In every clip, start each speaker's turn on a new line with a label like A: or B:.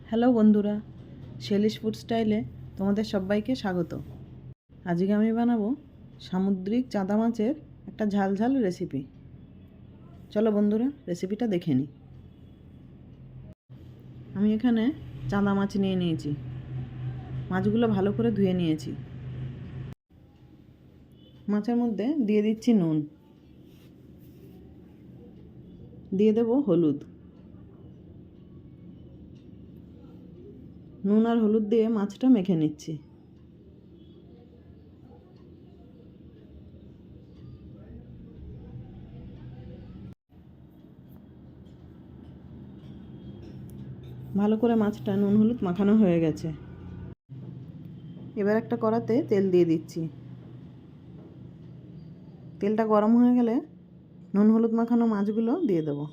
A: Hello বন্ধুরা, শেলিশ food স্টাইলে তোমাদের সবাইকে স্বাগত। আজকে আমি বানাবো সামুদ্রিক চাঁদা মাছের একটা ঝাল ঝাল রেসিপি। চলো বন্ধুরা, রেসিপিটা দেখে নিই। আমি এখানে চাঁদা মাছ নিয়ে নিয়েছি। মাছগুলো ভালো করে ধুয়ে নিয়েছি। মাছের মধ্যে দিয়ে দিচ্ছি নুন, দিয়ে দেবো হলুদ। নুন আর হলুদ দিয়ে মাছটা মেখে নিচ্ছি। ভালো করে মাছটা নুন হলুদ মাখানো হয়ে গেছে। এবার একটা কড়াতে তেল দিয়ে দিচ্ছি। তেলটা গরম হয়ে গেলে নুন হলুদ মাখানো মাছগুলো দিয়ে দেবো।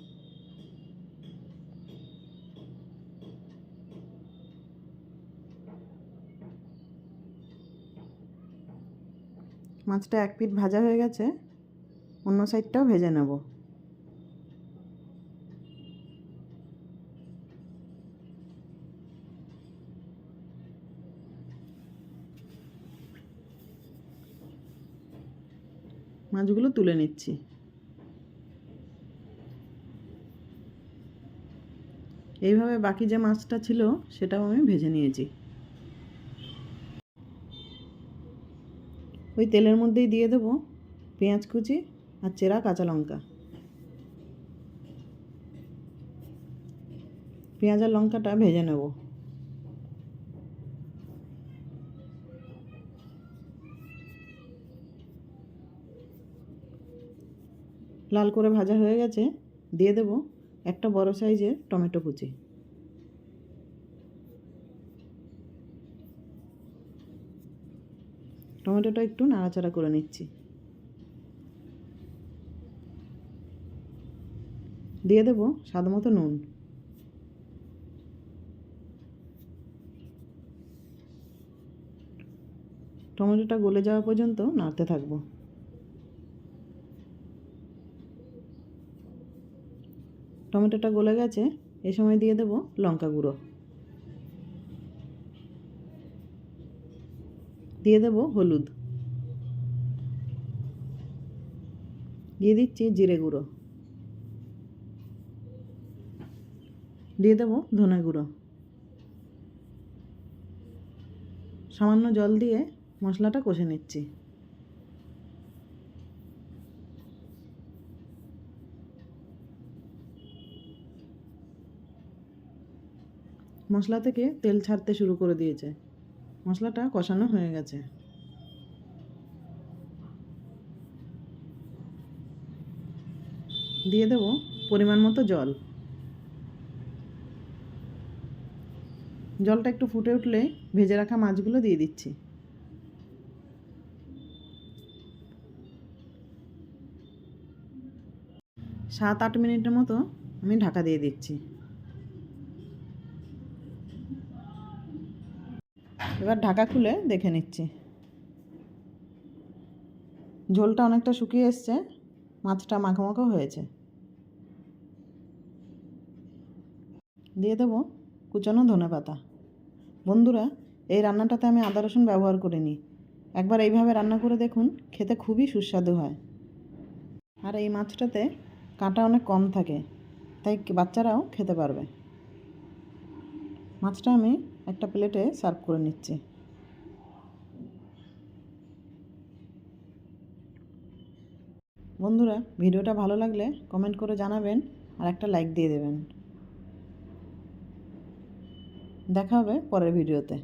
A: মাছটা এক পিঠ ভাজা হয়ে গেছে, অন্য সাইডটাও ভেজে নেব। মাছগুলো তুলে নিচ্ছি। এইভাবে বাকি যে মাছটা ছিল সেটাও আমি ভেজে নিয়েছি। ওই তেলের মধ্যেই দিয়ে দেবো পেঁয়াজ কুচি আর চেরা কাঁচা লঙ্কা। পেঁয়াজ আর লঙ্কাটা ভেজে নেব। লাল করে ভাজা হয়ে গেছে, দিয়ে দেব একটা বড় সাইজের টমেটো কুচি। টমেটোটা একটু নাড়াচাড়া করে নিচ্ছি। দিয়ে দেব স্বাদ মতো নুন। টমেটোটা গলে যাওয়া পর্যন্ত নাড়তে থাকবো। টমেটোটা গলে গেছে, এ সময় দিয়ে দেব লঙ্কা গুঁড়ো, দিয়ে দেব হলুদ, দিয়ে দিচ্ছি জিরে গুঁড়ো, দিয়ে দেব ধনে গুঁড়ো। সামান্য জল দিয়ে মশলাটা কষে নিচ্ছি। মশলা থেকে তেল ছাড়তে শুরু করে দিয়েছে। মশলাটা কষানো হয়ে গেছে। দিয়ে দেব পরিমাণ মতো জল। জলটা একটু ফুটে উঠলে ভেজে রাখা মাছগুলো দিয়ে দিচ্ছি। 7-8 মিনিটের মতো আমি ঢাকা দিয়ে দিচ্ছি। এবার ঢাকা খুলে দেখে নিচ্ছি। ঝোলটা অনেকটা শুকিয়ে এসছে, মাছটা মাখো মাখো হয়েছে। দিয়ে দেবো কুচানো ধনেপাতা। বন্ধুরা, এই রান্নাটাতে আমি আদা রসুন ব্যবহার করিনি। একবার এইভাবে রান্না করে দেখুন, খেতে খুবই সুস্বাদু হয়। আর এই মাছটাতে কাঁটা অনেক কম থাকে, তাই বাচ্চারাও খেতে পারবে। মাছটা আমি একটা প্লেটে সার্ভ করে নিচ্ছি। বন্ধুরা, ভিডিওটা ভালো লাগলে কমেন্ট করে জানাবেন আর একটা লাইক দিয়ে দেবেন। দেখা হবে পরের ভিডিওতে।